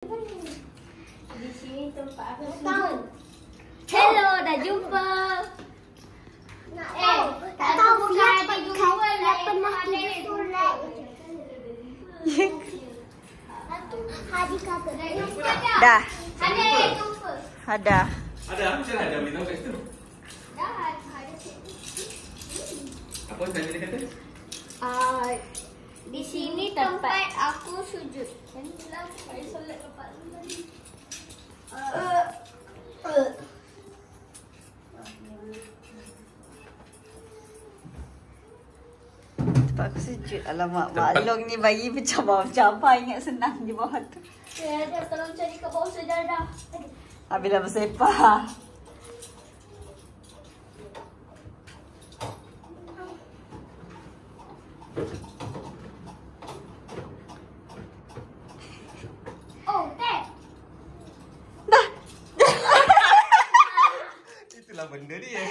Di sini tempat aku sujud. Hello, dah jumpa. Tak tahu siapa pernah tidur solat. Hadi kata. Dah. Ada yang jumpa. Ada. Ada, macam mana ada minum kat situ? Dah ada. Apa tadi dia kata? Di sini tempat aku sujud. Janganlah saya solat tempat tadi. Tempat aku sujud. Alamak, Mak Long ni bagi macam apa ingat senang di bawah tu. Saya tolong cari ke bawah sejadah. Habis dah bersepah. Oh, teh. Dah. Itulah benda dia.